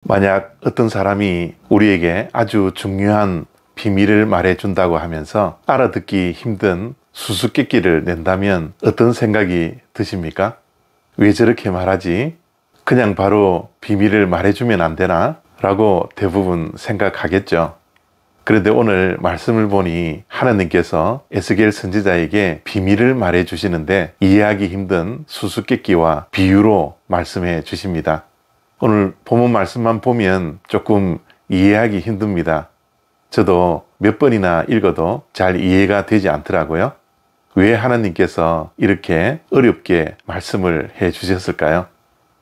만약 어떤 사람이 우리에게 아주 중요한 비밀을 말해준다고 하면서 알아듣기 힘든 수수께끼를 낸다면 어떤 생각이 드십니까? 왜 저렇게 말하지? 그냥 바로 비밀을 말해주면 안 되나? 라고 대부분 생각하겠죠. 그런데 오늘 말씀을 보니 하나님께서 에스겔 선지자에게 비밀을 말해 주시는데 이해하기 힘든 수수께끼와 비유로 말씀해 주십니다. 오늘 본문 말씀만 보면 조금 이해하기 힘듭니다. 저도 몇 번이나 읽어도 잘 이해가 되지 않더라고요. 왜 하나님께서 이렇게 어렵게 말씀을 해 주셨을까요?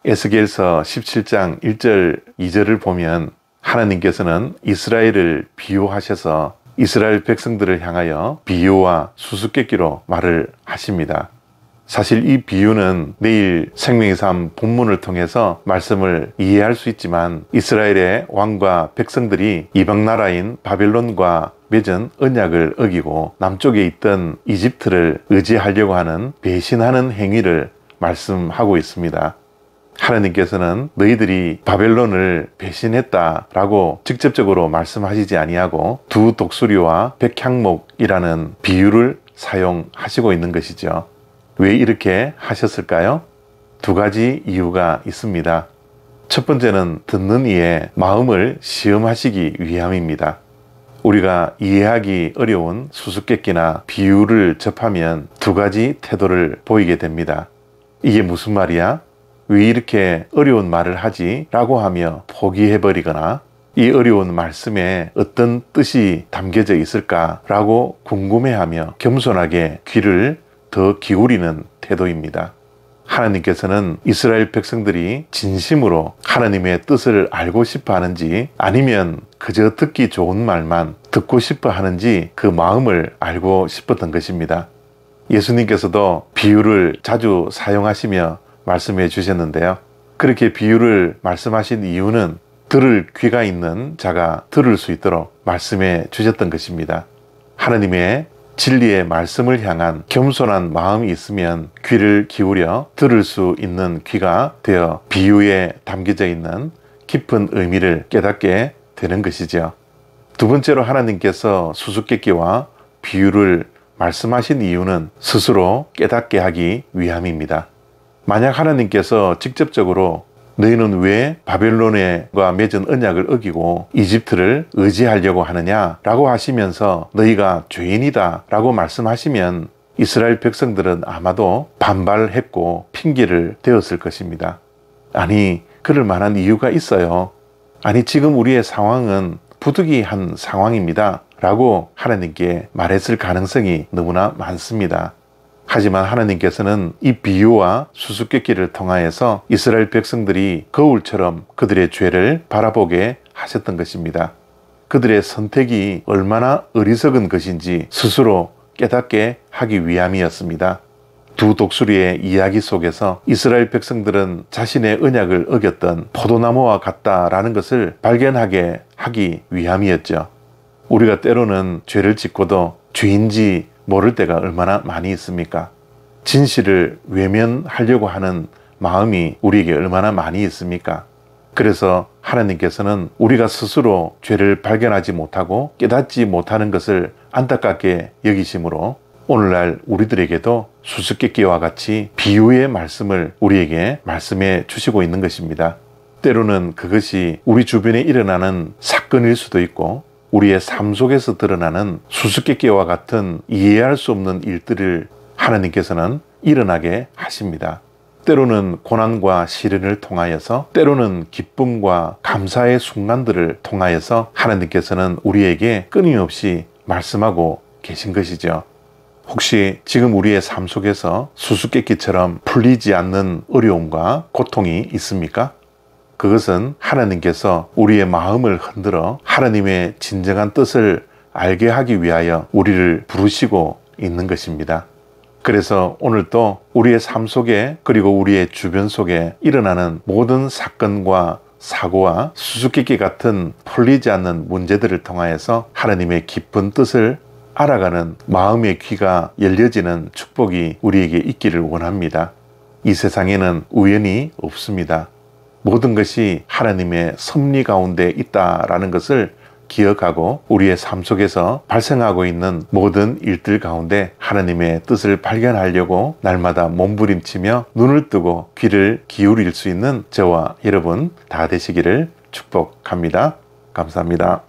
에스겔서 17장 1절 2절을 보면 하나님께서는 이스라엘을 비유하셔서 이스라엘 백성들을 향하여 비유와 수수께끼로 말을 하십니다. 사실 이 비유는 내일 생명의 삶 본문을 통해서 말씀을 이해할 수 있지만 이스라엘의 왕과 백성들이 이방 나라인 바벨론과 맺은 언약을 어기고 남쪽에 있던 이집트를 의지하려고 하는 배신하는 행위를 말씀하고 있습니다. 하나님께서는 너희들이 바벨론을 배신했다라고 직접적으로 말씀하시지 아니하고 두 독수리와 백향목이라는 비유를 사용하시고 있는 것이죠. 왜 이렇게 하셨을까요? 두 가지 이유가 있습니다. 첫 번째는 듣는 이의 마음을 시험하시기 위함입니다. 우리가 이해하기 어려운 수수께끼나 비유를 접하면 두 가지 태도를 보이게 됩니다. 이게 무슨 말이야? 왜 이렇게 어려운 말을 하지? 라고 하며 포기해버리거나 이 어려운 말씀에 어떤 뜻이 담겨져 있을까? 라고 궁금해하며 겸손하게 귀를 더 기울이는 태도입니다. 하나님께서는 이스라엘 백성들이 진심으로 하나님의 뜻을 알고 싶어 하는지 아니면 그저 듣기 좋은 말만 듣고 싶어 하는지 그 마음을 알고 싶었던 것입니다. 예수님께서도 비유를 자주 사용하시며 말씀해 주셨는데요. 그렇게 비유를 말씀하신 이유는 들을 귀가 있는 자가 들을 수 있도록 말씀해 주셨던 것입니다. 하나님의 진리의 말씀을 향한 겸손한 마음이 있으면 귀를 기울여 들을 수 있는 귀가 되어 비유에 담겨져 있는 깊은 의미를 깨닫게 되는 것이죠. 두 번째로 하나님께서 수수께끼와 비유를 말씀하신 이유는 스스로 깨닫게 하기 위함입니다. 만약 하나님께서 직접적으로 너희는 왜 바벨론과 맺은 언약을 어기고 이집트를 의지하려고 하느냐라고 하시면서 너희가 죄인이다 라고 말씀하시면 이스라엘 백성들은 아마도 반발했고 핑계를 대었을 것입니다. 아니, 그럴 만한 이유가 있어요. 아니, 지금 우리의 상황은 부득이한 상황입니다 라고 하나님께 말했을 가능성이 너무나 많습니다. 하지만 하나님께서는 이 비유와 수수께끼를 통하여서 이스라엘 백성들이 거울처럼 그들의 죄를 바라보게 하셨던 것입니다. 그들의 선택이 얼마나 어리석은 것인지 스스로 깨닫게 하기 위함이었습니다. 두 독수리의 이야기 속에서 이스라엘 백성들은 자신의 언약을 어겼던 포도나무와 같다라는 것을 발견하게 하기 위함이었죠. 우리가 때로는 죄를 짓고도 죄인지 모를 때가 얼마나 많이 있습니까? 진실을 외면하려고 하는 마음이 우리에게 얼마나 많이 있습니까? 그래서 하나님께서는 우리가 스스로 죄를 발견하지 못하고 깨닫지 못하는 것을 안타깝게 여기심으로 오늘날 우리들에게도 수수께끼와 같이 비유의 말씀을 우리에게 말씀해 주시고 있는 것입니다. 때로는 그것이 우리 주변에 일어나는 사건일 수도 있고 우리의 삶 속에서 드러나는 수수께끼와 같은 이해할 수 없는 일들을 하나님께서는 일어나게 하십니다. 때로는 고난과 시련을 통하여서 때로는 기쁨과 감사의 순간들을 통하여서 하나님께서는 우리에게 끊임없이 말씀하고 계신 것이죠. 혹시 지금 우리의 삶 속에서 수수께끼처럼 풀리지 않는 어려움과 고통이 있습니까? 그것은 하나님께서 우리의 마음을 흔들어 하나님의 진정한 뜻을 알게 하기 위하여 우리를 부르시고 있는 것입니다. 그래서 오늘도 우리의 삶 속에 그리고 우리의 주변 속에 일어나는 모든 사건과 사고와 수수께끼 같은 풀리지 않는 문제들을 통하여서 하나님의 깊은 뜻을 알아가는 마음의 귀가 열려지는 축복이 우리에게 있기를 원합니다. 이 세상에는 우연이 없습니다. 모든 것이 하나님의 섭리 가운데 있다라는 것을 기억하고 우리의 삶 속에서 발생하고 있는 모든 일들 가운데 하나님의 뜻을 발견하려고 날마다 몸부림치며 눈을 뜨고 귀를 기울일 수 있는 저와 여러분 다 되시기를 축복합니다. 감사합니다.